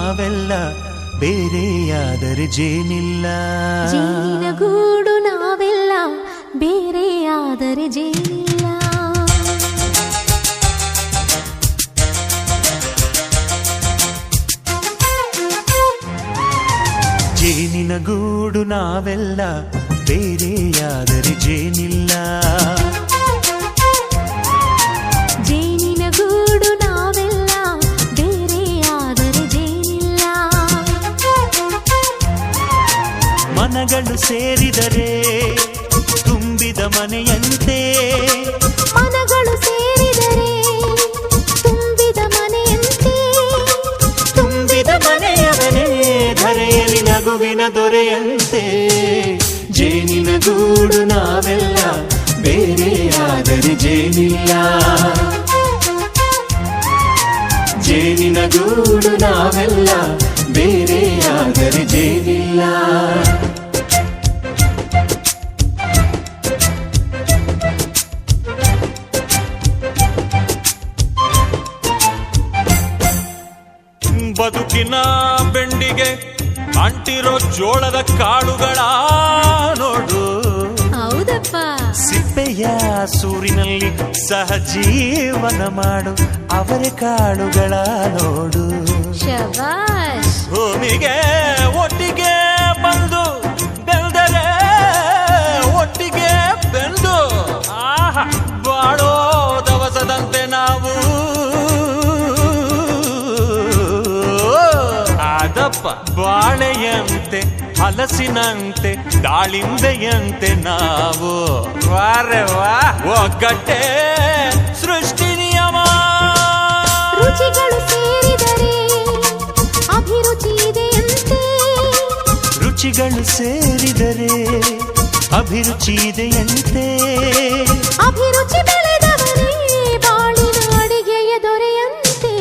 ನಾವೆಲ್ಲ ಬೇರೆಯಾದರೆ ಜೇನಿಲ್ಲ. ಜೇನಿನ ಗೂಡು ನಾವೆಲ್ಲ ಬೇರೆಯಾದರೆ ಜೇನಿಲ್ಲ. ಜೇನಿನ ಗೂಡು ನಾವೆಲ್ಲ ಬೇರೆಯಾದರೆ ಜೇನಿಲ್ಲ. ಜೇನಿನ ಗೂಡು ನಾವೆಲ್ಲ ಬೇರೆಯಾದರೆ ಜೇನಿಲ್ಲ. ಮನಗಳು ಸೇರಿದರೆ ತುಂಬಿದ ಮನೆಯಂತೆ. ಮನಗಳು ಸೇರಿದರೆ ತುಂಬಿದ ಮನೆಯಂತೆ. ತುಂಬಿದ ಮನೆಯವನೇ ಧರೆಯಲ್ಲಿ ನಗುವಿನ ದೊರೆಯಂತೆ. ಜೇನಿನ ಗೂಡು ನಾವೆಲ್ಲ ಬೇರೆಯಾದರೆ ಜೇನಿಲ್ಲ. ಜೇನಿನ ಗೂಡು ನಾವೆಲ್ಲ ಬೇರೆಯಾದರೆ ಜೇನಿಲ್ಲ. ಬದುಕಿನ ಬೆಂಡಿಗೆ ಅಂಟಿರೋ ಜೋಳದ ಕಾಳುಗಳ ನೋಡು. ಹೌದಪ್ಪ. ಸಿಪ್ಪೆಯ ಸೂರಿನಲ್ಲಿ ಸಹಜೀವನ ಮಾಡು ಅವರೆ ಕಾಳುಗಳ ನೋಡು. ಶಬಾಷ್. ಭೂಮಿಗೆ ಒಟ್ಟಿಗೆ ಬಂದು ಬೆಳೆದರೆ ಒಟ್ಟಿಗೆ ಬೆಂದು ಬಾಳೋ ದವಸದಂತೆ ನಾವು. ಅದಪ್ಪ ಬಾಳೆಯಂತೆ ಹಲಸಿನಂತೆ ದಾಳಿಂಬೆಯಂತೆ ನಾವು. ವಾರೆ ವಾ ಒಗ್ಗಟ್ಟೆ ಸೃಷ್ಟಿ ನಿಯಮ. ರುಚಿಗಳು ಸೇರಿದರೆ ಅಭಿರುಚಿ ಇದೆಯಂತೆ. ರುಚಿಗಳು ಸೇರಿದರೆ ಅಭಿರುಚಿ ಇದೆಯಂತೆ. ಅಭಿರುಚಿ ಬೆಳೆದವರೇ ಬಾಳಿನ ಅಡಿಗೆಯ ದೊರೆಯಂತೆ.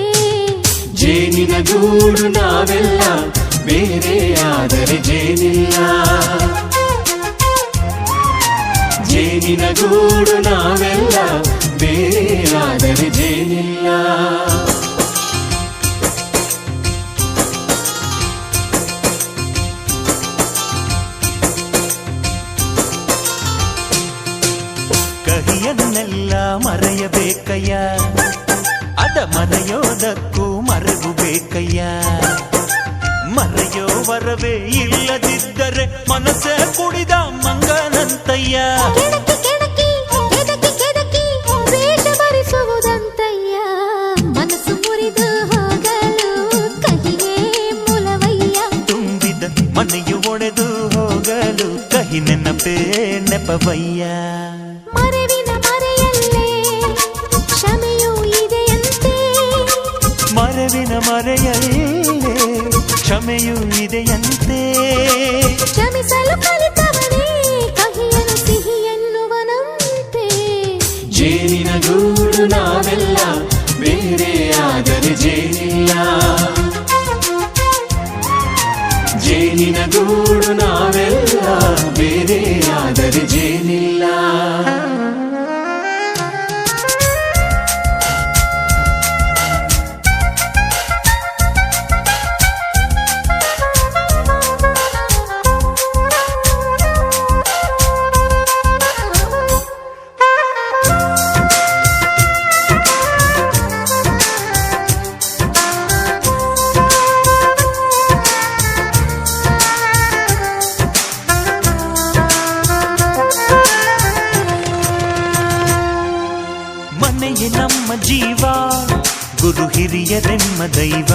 ಜೇನಿನ ಗೂಡು ನಾವೆಲ್ಲ ಬೇರೆಯಾದರೆ ಜೇನಿಲ್ಲ. ಜೇನಿನ ಗೂಡು ನಾವೆಲ್ಲ ಬೇರೆಯಾದರೆ ಜೇನಿಲ್ಲ. ಕಹಿಯನ್ನೆಲ್ಲ ಮರೆಯಬೇಕಯ್ಯ, ಅದ ಮರೆಯೋದಕ್ಕೂ ಮರೆವು ಬೇಕಯ್ಯ. ಮರೆಯೋ ವರವೇ ಇಲ್ಲದಿದ್ದರೆ ಮನಸ್ಸೇ ಕುಡಿದ ಮಂಗನಂತಯ್ಯ. ಕೆಣಕಿ ಕೆಣಕಿ ಕೆದಕಿ ಕೆದಕಿ ವೇಷ ಭರಿಸುವುದಂತಯ್ಯ. ಮನಸ್ಸು ಮುರಿದು ಹೋಗಲು ಕಹಿಯೇ ಮೂಲವಯ್ಯ. ತುಂಬಿದ ಮನೆಯು ಒಡೆದು ಹೋಗಲು ಕಹಿ ನೆನಪೇ ನೆಪವಯ್ಯ. ಮರೆವಿನ ಮರೆಯಲ್ಲೇ ಕ್ಷಮೆಯೂ ಇದೆಯಂತೆ. ಮರೆವಿನ ಮರೆಯಲ್ಲೇ ಕ್ಷಮೆಯೂ ಇದೆಯಂತೆ. ಕ್ಷಮಿಸಲು ಕಲಿತವನೇ ಕಹಿಯನ್ನು ಸಿಹಿ ಎನ್ನುವನಂತೆ. ಜೇನಿನ ಗೂಡು ನಾವೆಲ್ಲ ಬೇರೆಯಾದರೆ ಜೇನಿಲ್ಲ. ಜೇನಿನ ಗೂಡು ನಾವೆಲ್ಲ ಬೇರೆಯಾದರೆ ಜೇನಿಲ್ಲ. ಮನೆಯೇ ನಮ್ಮ ಜೀವ, ಗುರು ಹಿರಿಯರೆಮ್ಮ ದೈವ.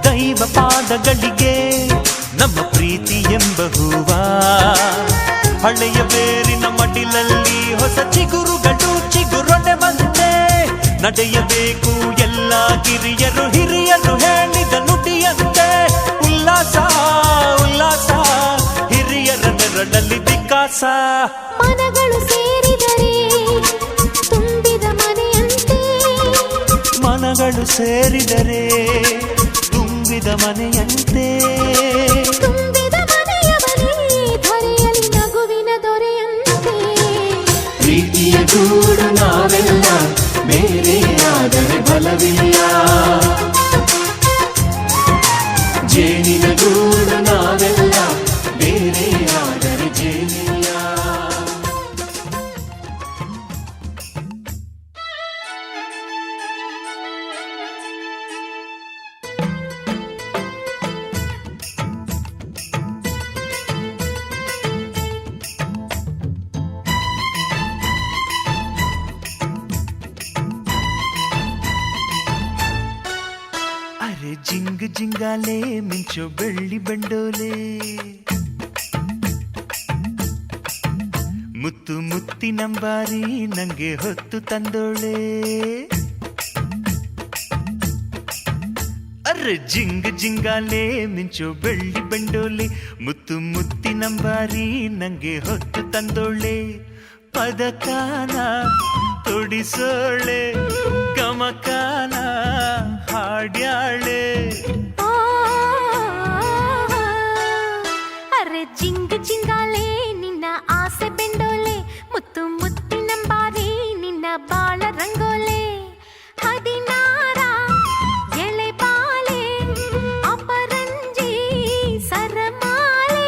ದೈವ ಪಾದಗಳಿಗೆ ನಮ್ಮ ಪ್ರೀತಿ ಎಂಬ ಹೂವ. ಹಳೆಯ ಬೇರಿನ ಮಡಿಲಲ್ಲಿ ಹೊಸ ಚಿಗುರುಗಳು ಚಿಗುರೊಡೆ ಬಂದೆ. ನಡೆಯಬೇಕು ಎಲ್ಲ ಕಿರಿಯರು ಹಿರಿಯರು ಹೇಳಿದ ನುಡಿಯಂತೆ. ಉಲ್ಲಾಸ ಉಲ್ಲಾಸ ಹಿರಿಯರ ನೆರಳಲ್ಲಿ ವಿಕಾಸ. ಮನಗಳು ಸೇರಿದರೆ ತುಂಬಿದ ಮನೆಯಂತೆ. ಮನಗಳು ಸೇರಿದರೆ ತುಂಬಿದ ಮನೆಯಂತೆ. ತುಂಬಿದ ಮನೆಯವನೇ ಧರೆಯಲ್ಲಿ ನಗುವಿನ ದೊರೆಯಂತೆ. ಪ್ರೀತಿಯ ಗೂಡು ನಾವೆಲ್ಲ ಬೇರೆಯಾದರೆ ಬಲವಿಲ್ಲ. ಜೇನಿನ ಗೂಡು ನಾವೆಲ್ಲ ಬೇರೆಯಾದರೆ ಜೇನಿಲ್ಲ. ಅರೆ ಜಿಂಗ್ ಜಿಂಗಾಲೆ ಮಿಂಚೋ ಬೆಳ್ಳಿ ಬಂಡೋಲೆ, ಮುತ್ತು ಮುತ್ತಿನಂಬಾರಿ ನಂಗೆ ಹೊತ್ತು ತಂದೋಳೆ. ಅರೆ ಜಿಂಗ್ ಜಿಂಗಾಲೆ ಮಿಂಚೋ ಬೆಳ್ಳಿ ಬಂಡೋಲೆ, ಮುತ್ತು ಮುತ್ತಿನಂಬಾರಿ ನಂಗೆ ಹೊತ್ತು ತಂದೋಳೆ. ಪದಕಾನ ತೊಡಿಸೋಳೆ, ಗಮಕಾನ ಹಾಡ್ಯಾಳೆ. ಅರೆ ಜಿಂಗ್ ಜಿಂಗಾಲೆ ನಿನ್ನ ಆಸೆ ಬೆಂಡೋಲೆ, ಮುತ್ತು ಮುತ್ತಿನಂಬಾರಿ ನಿನ್ನ ಬಾಳ ರಂಗೋಲೆ. ಹದಿನಾರ ಎಳೆ ಬಾಲೆ ಅಪರಂಜಿ ಸರಮಾಲೆ.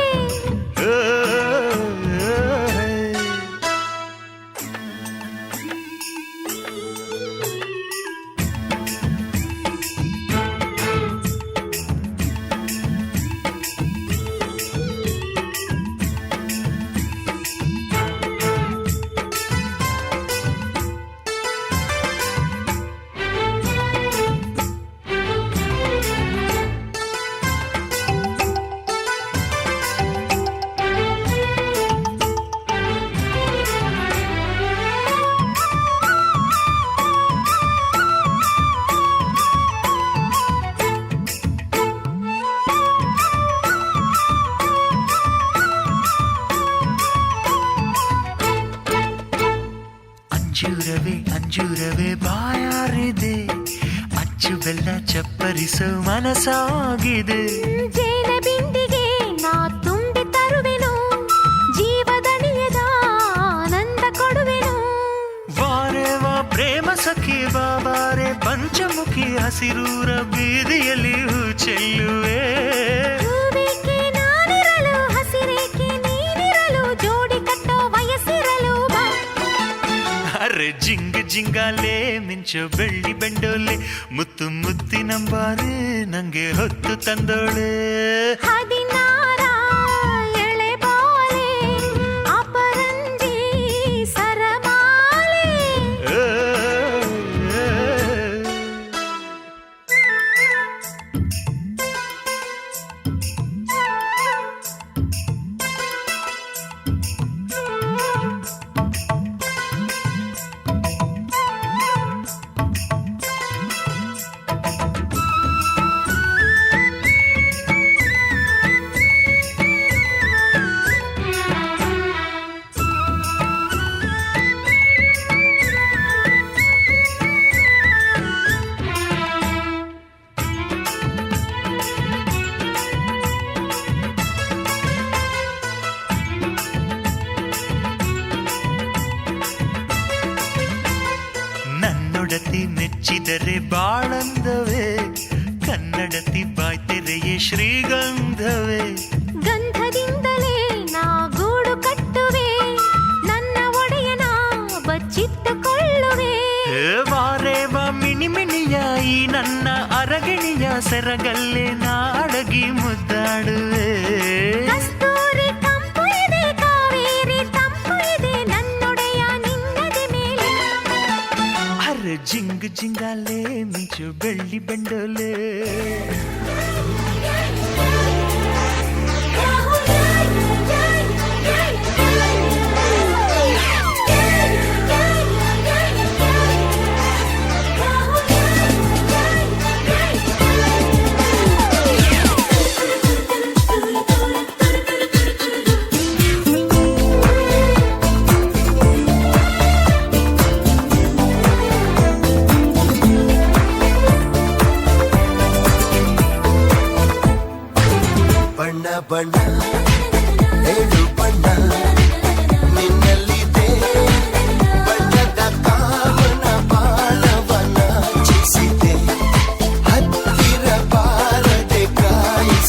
ಅಂಜೂರವೇ ಅಂಜೂರವೇ ಬಾಯಾರಿದೆ, ಅಚ್ಚು ಬೆಲ್ಲ ಚಪ್ಪರಿಸೋ ಮನಸಾಗಿದೆ. ಜೇನ ಬಿಂದಿಗೆ ನಾ ತುಂಬಿ ತರುವೆನು, ಜೀವದಣಿಯದ ಆನಂದ ಕೊಡುವೆನು. ವಾರೆ ವಾ ಪ್ರೇಮ ಸಖಿ ಬಾಬಾರೆ ಪಂಚಮುಖಿ, ಹಸಿರೂರ ಬೀದಿಯಲ್ಲಿ ಹೂ ಚೆಲ್ಲುವೆ. ಹೂವಿಗೆ ನಾನಿರಲು ಹಸಿರೇಕೆ ನೀನಿರಲು, ಜೋಡಿ ಕಟ್ಟೋ ವಯಸ್ಸಿರಲು ಬಾ. ಅರೆ ಜಿಂಗ್ ಜಿಂಗಾಲೆ ಮಿಂಚೋ ಬೆಳ್ಳಿ ಬೆಂಡೋಲೆ, ಮುತ್ತು ಮುತ್ತಿನಂಬಾರೆ ನಂಗೆ ಹೊತ್ತು ತಂದೋಳೆ. ಹದಿನಾರ ಎಳೆ ಬಾಲೆ ಅಪರಂಜಿ ಸರಮಾಲೆ. ನನ್ನೊಡತಿ ಮೆಚ್ಚಿದರೆ ಬಾಳಂದವೇ, ಕನ್ನಡತಿ ಬಾಯ್ತೆರೆಯೇ ಶ್ರೀಗಂಧವೇ. ಗಂಧದಿಂದಲೇ ನಾ ಗೂಡು ಕಟ್ಟುವೆ, ನನ್ನ ಒಡೆಯನ ಬಚ್ಚಿಟ್ಟುಕೊಳ್ಳುವೆ. ವಾರೆ ವಾ ಮಿಣಿ ಮಿಣಿಯ ಈ ನನ್ನ ಅರಗಿಣಿಯ ಸೆರಗಲ್ಲೇ ನಾಡಗಿ ಮುದ್ದಾಡುವೆ. ಕಸ್ತೂರಿ ಕಂಪು ಇದೆ, ಕಾವೇರಿ ತಂಪು ಇದೆ, ನನ್ನೊಡೆಯ ನಿನ್ನದೆ ಮೇಲೆ. ಅರೆ ಜಿಂಗ್ ಜಿಂಗಾಲೆ ಮಿಂಚು ಬೆಳ್ಳಿ ಬೆಂಡೋಲೆ. ಬಣ್ಣ ಏಳು ಬಣ್ಣ ನಿನ್ನಲ್ಲಿದೆ, ಬಣ್ಣದ ಕಾಮನ ಬಾಳವನ ಚಿಸಿದೆ, ಹತ್ತಿರ ಬಾರದೆ ಕಾಯಿಸಿ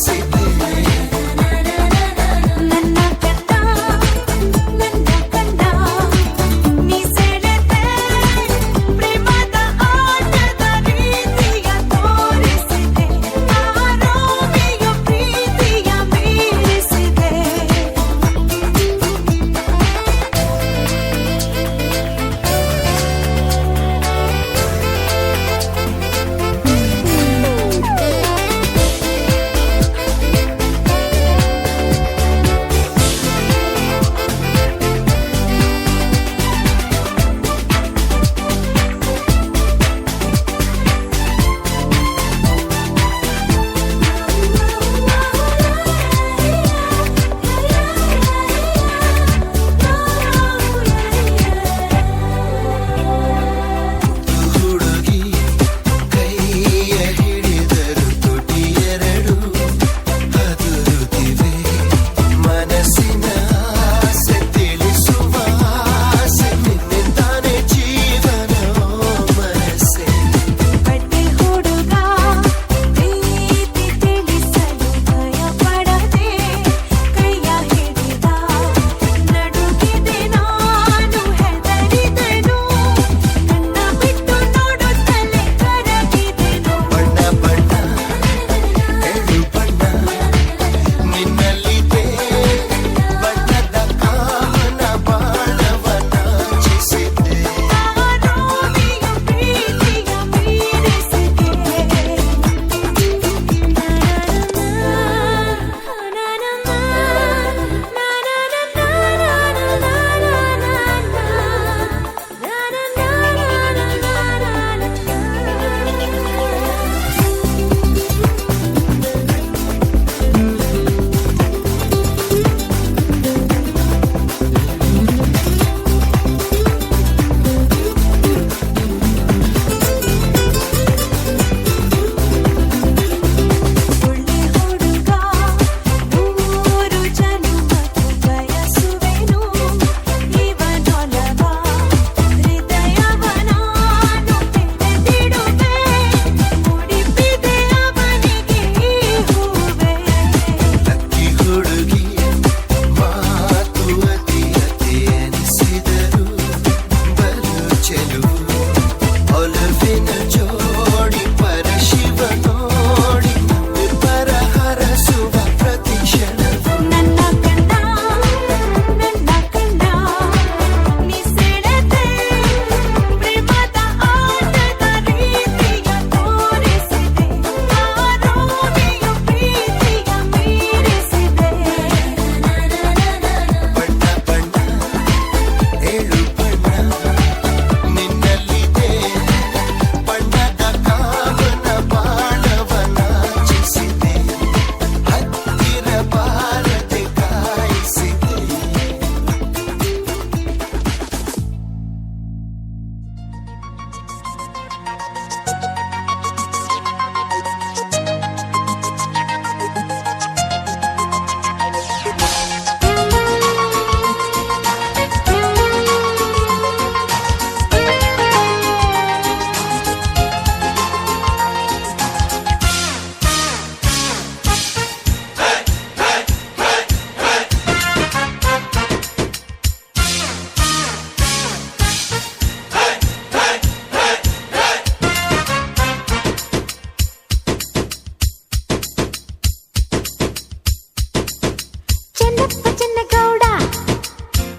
ಚೆನ್ನಪ್ಪ ಚೆನ್ನಗೌಡ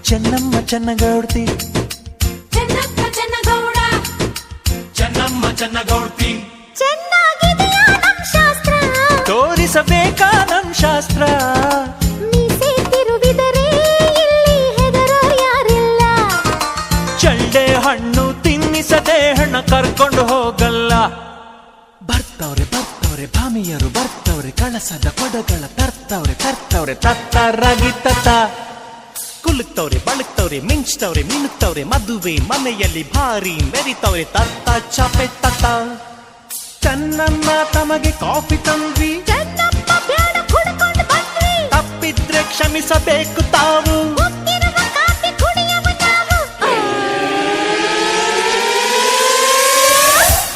ಚೆನ್ನಮ್ಮ ಚೆನ್ನಗೌಡ್ತಿ ಚೆನ್ನಪ್ಪ ಚೆನ್ನಗೌಡ ಚೆನ್ನಮ್ಮ ಚೆನ್ನಗೌಡ್ತಿ ಚೆನ್ನಾಗಿದೆಯಾ ನಮ್ ಶಾಸ್ತ್ರ ತೋರಿಸಬೇಕಾ ನಮ್ ಶಾಸ್ತ್ರ ಮೀಸೆ ತಿರುವಿದರೆ ಇಲ್ಲಿ ಹೆದರೋರ್ ಯಾರಿಲ್ಲ ಚಳ್ಳೆ ಹಣ್ಣು ತಿನ್ನಿಸದೆ ಹಣ ಕರ್ಕೊಂಡು ಹೋಗಲ್ಲ ಬರ್ತವ್ರೆ ಬರ್ತವ್ರೆ ಭಾಮಿಯರು ಬರ್ತವ್ರೆ ಕಳಸದ ಕೊಡಗಳ ತರ್ತವ್ರೆ ತತ್ತರಾಗಿ ತತ್ತ ಕುಲುಕ್ತವ್ರೆ ಬಳುಕ್ತವ್ರೆ ಮಿಂಚ್ತವ್ರೆ ಮಿನುಕ್ತವ್ರೆ ಮದುವೆ ಮನೆಯಲ್ಲಿ ಭಾರಿ ಮೆರಿತವ್ರೆ ತತ್ತ ಚಾಪೆ ತತ್ತ ಚೆನ್ನಮ್ಮ ತಮಗೆ ಕಾಫಿ ತಂದ್ವಿ ಚೆನ್ನಪ್ಪ ಬ್ಯಾಡ ಕುಡ್ಕೊಂಡು ಬಂದ್ವಿ ತಪ್ಪಿದ್ರೆ ಕ್ಷಮಿಸಬೇಕು ತಾವು ಮುತ್ತಿರುವ ಕಾಫಿ ಕುಡಿಯುವ ನಾವು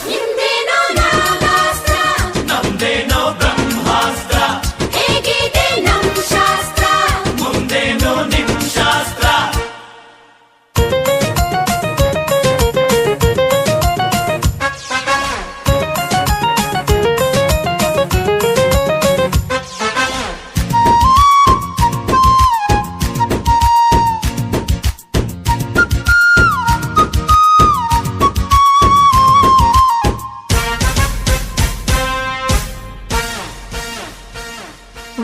ನಿಮ್ದೇನೋ ನಾಗಾಸ್ತ್ರ ನಮ್ದೇನೋ ಬ್ರಹ್ಮಾಸ್ತ್ರ ಹೇಗಿದೆ ನಮ್ ಶಾಸ್ತ್ರ ಮುಂದೇನೋ ನಿಮ್ ಶಾಸ್ತ್ರ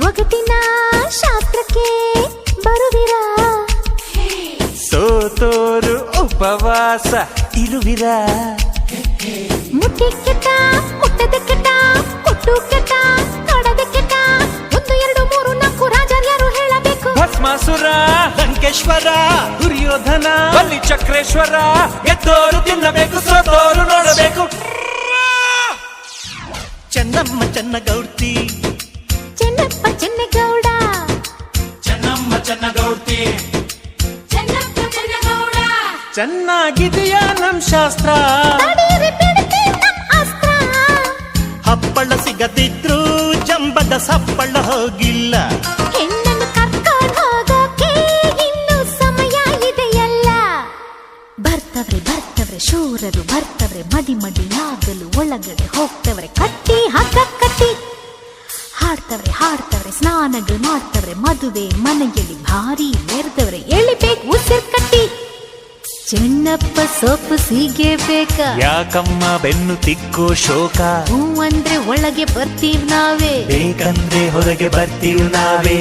ಒಗಟಿನ ಶಾಸ್ತ್ರಕ್ಕೆ ಬರುವಿರಾ ಸೋತೋರು ಉಪವಾಸ ಇರುವಿರ ಮುಟ್ಟಿ ಕೆಟ್ಟ ಮುಟ್ಟದ ಕೆಟ್ಟ ಕೊಟ್ಟು ಕೆಟ್ಟ ಕಡದ ಕೆಟ್ಟ 1 2 3 4 ರಾಜರ್ಯರು ಹೇಳಬೇಕು ಭಸ್ಮಾಸುರ ಲಂಕೇಶ್ವರ ದುರ್ಯೋಧನ ಬಲಿ ಚಕ್ರೇಶ್ವರ ಗೆದ್ದೋರು ತಿನ್ನಬೇಕು ಸೋತೋರು ನೋಡಬೇಕು ಚೆನ್ನಮ್ಮ ಚೆನ್ನಗೌಡ್ತಿ ಚೆನ್ನಪ್ಪ ಚೆನ್ನಗೌಡ ಚೆನ್ನಮ್ಮ ಚೆನ್ನಗೌಡ್ತಿ ಚೆನ್ನಪ್ಪ ಚೆನ್ನಗೌಡ ಚೆನ್ನಾಗಿದೆಯಾ ನಮ್ ಶಾಸ್ತ್ರ ತಡೀರಿ ಬಿಡ್ತಿ ನಮ್ ಅಸ್ತ್ರ ಹಪ್ಪಳ ಸಿಗದಿದ್ರು ಜಂಬದ ಸಪ್ಪಳ ಹೋಗಿಲ್ಲ ಹೆಣ್ಣನ್ನು ಕರ್ಕೊಂಡು ಹೋಗೋಕೆ ಇನ್ನು ಸಮಯ ಇದೆಯಲ್ಲ ಬರ್ತವ್ರೆ ಶೂರರು ಬರ್ತವ್ರೆ ಮಡಿ ಮಡಿಯಾಗಲು ಒಳಗಡೆ ಹೋಗ್ತವ್ರೆ ಕಟ್ಟಿ ಹಗ್ಗ ಕಟ್ಟಿ ಹಾಡ್ತವ್ರೆ ಸ್ನಾನಗಳು ಮಾಡ್ತವ್ರೆ ಮದುವೆ ಮನೆಯಲ್ಲಿ ಭಾರಿ ಮೆರೆದವ್ರೆ ಎಳಿಬೇಕು ಉಸಿರು ಕಟ್ಟಿ ಚೆನ್ನಪ್ಪ ಸೊಪ್ಪು ಸೀಗೆ ಬೇಕಾ ಯಾಕಮ್ಮ ಬೆನ್ನು ತಿಕ್ಕೋ ಶೋಕ ಹೂ ಅಂದ್ರೆ ಒಳಗೆ ಬರ್ತೀವಿ ನಾವೇ ಬೇಕಂದ್ರೆ ಹೊರಗೆ ಬರ್ತೀವಿ ನಾವೇ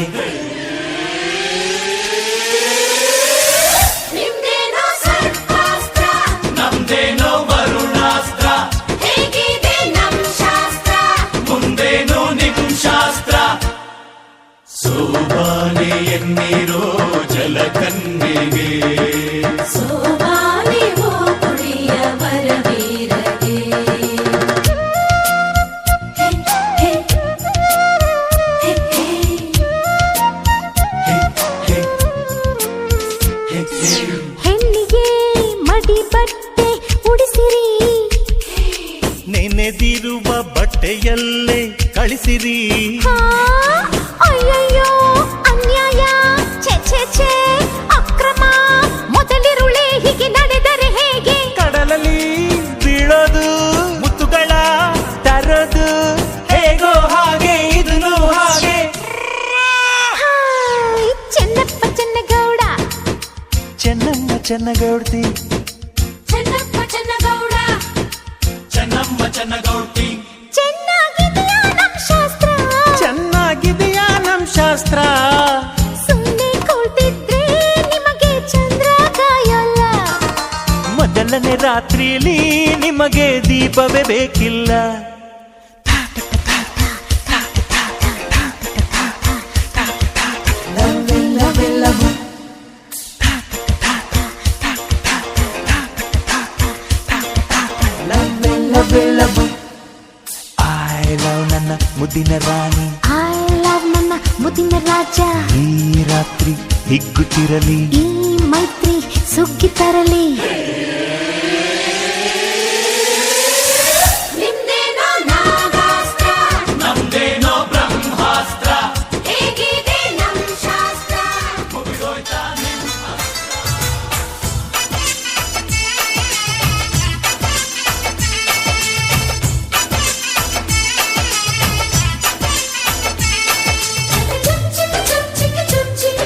ನಿಮ್ದೇನೋ ಸರ್ಪಾಸ್ತ್ರ ನಮ್ದೇನೋ ವರುಣಾಸ್ತ್ರ ಹೇಗಿದೆ ನಮ್ ಶಾಸ್ತ್ರ ಮುಂದೇನೋ ನಿಮ್ ಶಾಸ್ತ್ರ ಸೋಬಾನೆ ಎನ್ನೀರೋ ಜಲಕನ್ನಿಗೆ ಸೋಬಾನೆ ಹೋ ಕುಡಿಯ ವರವೀರಗೆ ಹೆಣ್ಣಿಗೆ ಮಡಿ ಬಟ್ಟೆ ಉಡಿಸಿರಿ ನೆನೆದಿರುವ ಬಟ್ಟೆಯಲ್ಲೇ ಕಳಿಸಿರಿ ಹಾ, ಅಯ್ಯಯ್ಯೋ ಅನ್ಯಾಯ ಛೆ ಛೆ ಛೆ ಅಕ್ರಮ ಮೊದಲಿರುಳೆ ಹೀಗೆ ನಡೆದರೆ ಹೇಗೆ ಕಡಲಲ್ಲಿ ಬೀಳೋದು ಮುತ್ತುಗಳ ತರೋದು ಹೇಗೋ ಹಾಗೆ ಇದನ್ನು ಹಾಗೆ ಹಾಯ್, ಚೆನ್ನಪ್ಪ ಚೆನ್ನಗೌಡ ಚೆನ್ನಮ್ಮ ಚೆನ್ನಗೌಡ್ತಿ ಚೆನ್ನಪ್ಪ ಚೆನ್ನಗೌಡ ಚೆನ್ನಮ್ಮ ಚೆನ್ನಗೌಡ್ತಿ ಚೆನ್ನಾಗಿದೆಯಾ ನಮ್ ಶಾಸ್ತ್ರ ಚೆನ್ನಾಗಿದೆಯಾ ನಮ್ ಶಾಸ್ತ್ರ ಸುಮ್ಮನೆ ಕೂತಿದ್ರೆ ನಿಮಗೆ ಚಂದ್ರ ಕಾಯಲ್ಲ ಮೊದಲನೇ ರಾತ್ರಿಯಲ್ಲಿ ನಿಮಗೆ ದೀಪವೇ ಬೇಕಿಲ್ಲ ಐ ಲವ್ ನನ್ನ ಮುದ್ದಿನ ರಾಣಿ ಐ ಲವ್ ನನ್ನ ಮುದಿನ ರಾಜ ಈ ರಾತ್ರಿ ಹಿಗ್ಗುತ್ತಿರಲಿ ಈ ಮೈತ್ರಿ ಸುಗ್ಗಿ ತರಲಿ ನಿಮ್ದೇನೋ ನಾಗಾಸ್ತ್ರ ನಮ್ದೇನೋ ಬ್ರಹ್ಮಾಸ್ತ್ರ ಹೇಗಿದೆ ನಮ್ ಶಾಸ್ತ್ರ ಚುಮ್ ಚಿಕ್ಕ ಚುಮ್ ಚಿಕ್ಕ ಚುಮ್ ಚಿಕ್ಕ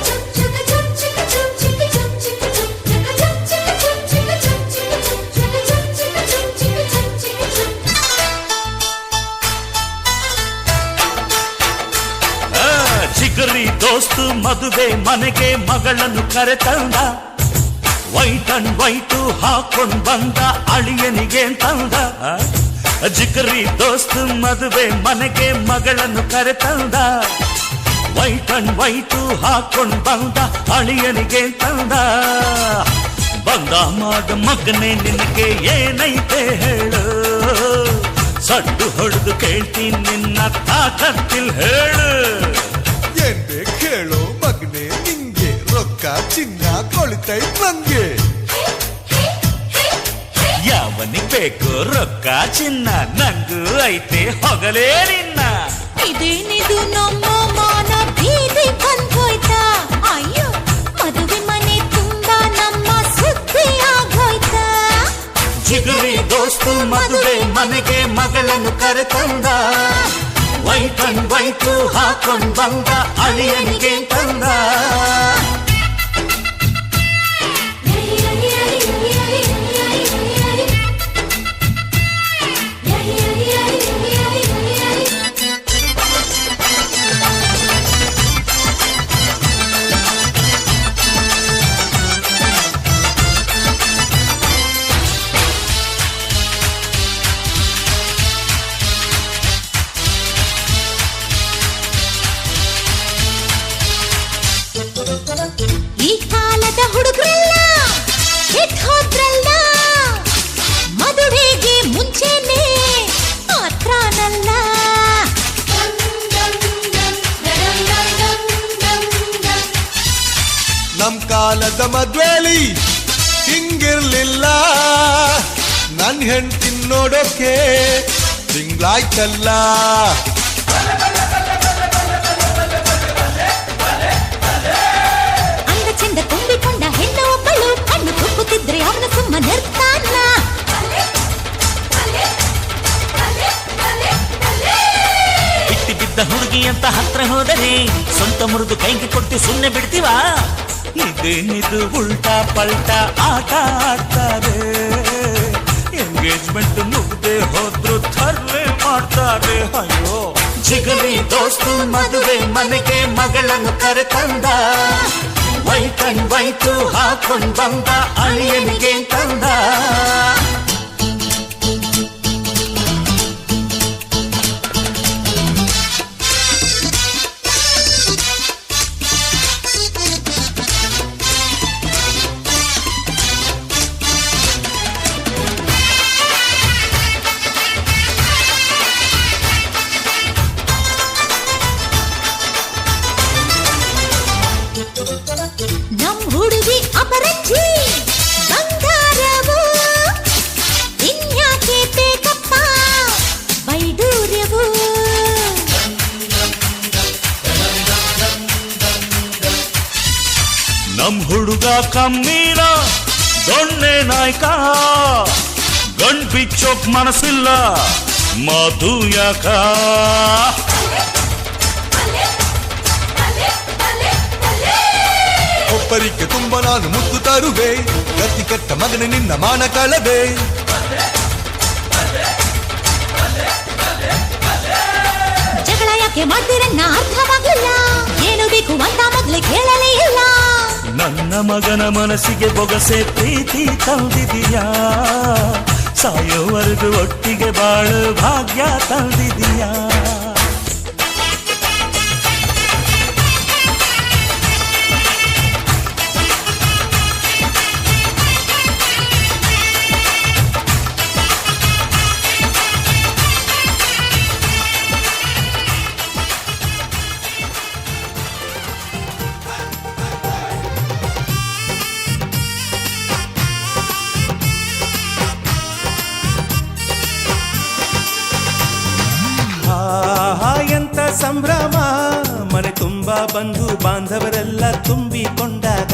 ಜಿಗರಿ ದೋಸ್ತು ಮದುವೆ ಮನೆಗೆ ಮಗಳನ್ನು ಕರೆತಂದ, ವೈಟ್ ಅಂಡ್ ವೈಟು ಹಾಕೊಂಡ್ ಬಂದ ಅಳಿಯನಿಗೆ ತಂದ. ಜಿಗರಿ ದೋಸ್ತು ಮದುವೆ ಮನೆಗೆ ಮಗಳನ್ನು ಕರೆತಂದ, ವೈಟ್ ಅಂಡ್ ವೈಟು ಹಾಕೊಂಡ್ ಬಂದ ಅಳಿಯನಿಗೆ ತಂದ. ಬಂದ ಮಾಡ ಮಗನೇ ನಿನಗೆ ಏನೈತೆ ಹೇಳು, ಸಡ್ಡು ಹೊಡೆದು ಕೇಳ್ತೀನಿ ನಿನ್ನ ತಾಕತ್ತಿಲ್ ಹೇಳು. ಎಂದೆ ಕೇಳೋ ಮಗನೆ ನಿಂಗೆ ರೊಕ್ಕ ಚಿನ್ನ ಕೊಳಿತೈತ್ ನಂಗೆ. ಯಾವನಿಗೆ ಬೇಕು ರೊಕ್ಕ ಚಿನ್ನ, ನಂಗೂ ಐತೆ ಹೊಗಲೇ ನಿನ್ನ. ಇದೇನಿದು ನಮ್ಮ ಮಾನ ಬೀದಿ ಬಂದೋಯ್ತಾ, ಅಯ್ಯೋ ಮದುವೆ ಮನೆ ತುಂಬಾ ನಮ್ಮ ಸುದ್ದಿ ಆಗೋಯ್ತಾ. ಜಿಗರಿ ದೋಸ್ತು ಮದುವೆ ಮನೆಗೆ ಮಗಳನ್ನು ಕರೆತಂದ, ವೈಟ್ ಅಂಡ್ ವೈಟು ಹಾಕೊಂಡ್ ಬಂದ ಅಳಿಯನಿಗೆ ತಂದ. ಈ ಕಾಲದ ಹುಡುಗರೆಲ್ಲ ಕೆಟ್ಟ ಹೋದ್ರಲ್ಲ, ಮದುವೆಗೆ ಮುಂಚೆನೆ ಮಾತ್ರನಲ್ಲ. ನಮ್ ಕಾಲದ ಮದ್ವೇಲಿ ಹಿಂಗಿರ್ಲಿಲ್ಲ, ನನ್ ಹೆಂಡ್ತಿ ನೋಡೋಕೆ ತಿಂಗ್ಳಾಯ್ತಲ್ಲ. ಅಂದ ಚೆಂದ ತುಂಬಿಕೊಂಡ ಹೆಣ್ಣು ಒಬ್ಬಳು ಕಣ್ಣು ತುಕ್ಕುತ್ತಿದ್ರೆ ಅವನು ಸುಮ್ಮನಿರ್ತಾನ. ಬಿಟ್ಟು ಬಿದ್ದ ಹುಡುಗಿ ಅಂತ ಹತ್ರ ಹೋದರೆ ಸ್ವಂತ ಮುರಿದು ಕೈಗೆ ಕೊಟ್ಟು ಸುಮ್ಮನೆ ಬಿಡ್ತೀವ? ಇದೇನಿದು ಉಲ್ಟಾ ಪಲ್ಟಾ ಆಟ ಆಡ್ತಾರೆ, ಎಂಗೇಜ್ಮೆಂಟ್ ಮುಗ್ದೆ ಹೋದ್ರು ಥರ್ಲೆ ಮಾಡ್ತಾರೆ. ಅಯ್ಯೋ ಜಿಗರಿ ದೋಸ್ತು ಮದುವೆ ಮನೆಗೆ ಮಗಳನ್ನು ಕರೆತಂದ, ವೈಟ್ ಅಂಡ್ ವೈಟು ಹಾಕೊಂಡ್ ಬಂದ ಅಳಿಯನಿಗೆ ತಂದ. ನಮ್ ಹುಡುಗಿ ಅಪರಂಜಿ ಬಂಗಾರವು, ಇನ್ಯಾಕೆ ಬೇಕಪ್ಪ ಬೈಡೂರ್ಯವು. ನಮ್ ಹುಡುಗ ಕಮ್ಮೀರ ದೊಣ್ಣೆ ನಾಯ್ಕ, ಗಂಡ್ ಬಿಚ್ಚೋಕ್ ಮನಸ್ಸಿಲ್ಲ ಮಧು ಯಾಕ. ಒಬ್ಬರಿಗೆ ತುಂಬ ನಾನು ಮುತ್ತು ತರುವೆ, ಗತಿ ಕೆಟ್ಟ ಮಗನ ನಿನ್ನ ಮಾನ ಕಳವೆ. ಜಗಳ ಯಾಕೆ ಮಾಡ್ತೀರನ್ನ ಅರ್ಥವಾಗಲಿಲ್ಲ, ಏನು ಬೇಕು ಅಂತ ಮೊದ್ಲೇ ಕೇಳಲೇ ಇಲ್ಲ. ನನ್ನ ಮಗನ ಮನಸ್ಸಿಗೆ ಬೊಗಸೆ ಪ್ರೀತಿ ತಂದಿದೀಯಾ, ಸಾಯೋವರೆಗೂ ಒಟ್ಟಿಗೆ ಬಾಳು ಭಾಗ್ಯ ತಂದಿದೀಯಾ. ಎಂತ ಸಂಭ್ರಮ, ಮನೆ ತುಂಬಾ ಬಂಧು ಬಾಂಧವರೆಲ್ಲ ತುಂಬಿಕೊಂಡಾಗ.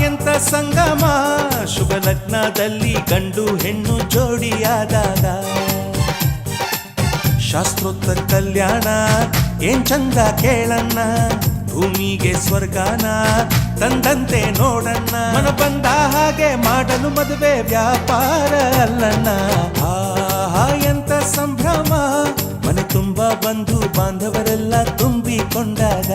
ಎಂತ ಸಂಗಮ, ಶುಭ ಲಗ್ನದಲ್ಲಿ ಗಂಡು ಹೆಣ್ಣು ಜೋಡಿಯಾದಾಗ. ಶಾಸ್ತ್ರೋತ್ತರ ಕಲ್ಯಾಣ ಏನ್ ಚಂದ ಕೇಳಣ್ಣ, ಭೂಮಿಗೆ ಸ್ವರ್ಗಾನ ತಂದಂತೆ ನೋಡಣ್ಣ. ಮನ ಬಂದ ಹಾಗೆ ಮಾಡಲು ಮದುವೆ ವ್ಯಾಪಾರ ಅಲ್ಲಣ್ಣ. ಎಂತ ಸಂಭ್ರಮ, ಮನೆ ತುಂಬ ಬಂಧು ಬಾಂಧವರೆಲ್ಲ ತುಂಬಿಕೊಂಡಾಗ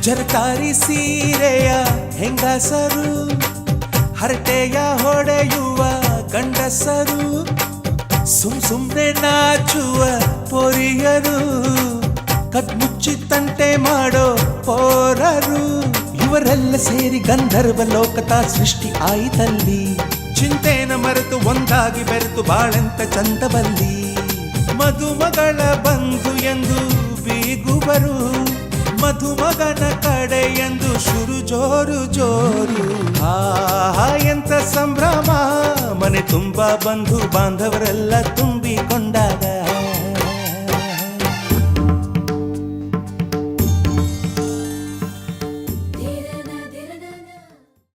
ಜರಕಾರಿ ಸೀರೆಯ ಹೆಂಗಸರು ಹರಟೆಯ ಹೊಡೆಯುವ ಗಂಡಸರು ಸುಮ್ನೆ ನಾಚುವ ಪೊರಿಯರು ಕದ್ಮುಚ್ಚಿ ತಂಟೆ ಮಾಡೋ ಪೋರರು ಇವರೆಲ್ಲ ಸೇರಿ ಗಂಧರ್ವ ಲೋಕದ ಸೃಷ್ಟಿ ಆಯಿತಲ್ಲಿ ಚಿಂತೆನ ಮರೆತು ಒಂದಾಗಿ ಬೆರೆತು ಬಾಳೆಂತ ಚಂದವಲ್ಲಿ ಮದುಮಗಳ ಬಂಧು ಎಂದು ಬೀಗುವರು ಮಧುಮಗನ ಕಡೆ ಎಂದು ಶುರು ಜೋರು ಜೋರು ಎಂತ ಸಂಭ್ರಮ ಮನೆ ತುಂಬ ಬಂಧು ಬಾಂಧವರೆಲ್ಲ ತುಂಬಿಕೊಂಡಾಗ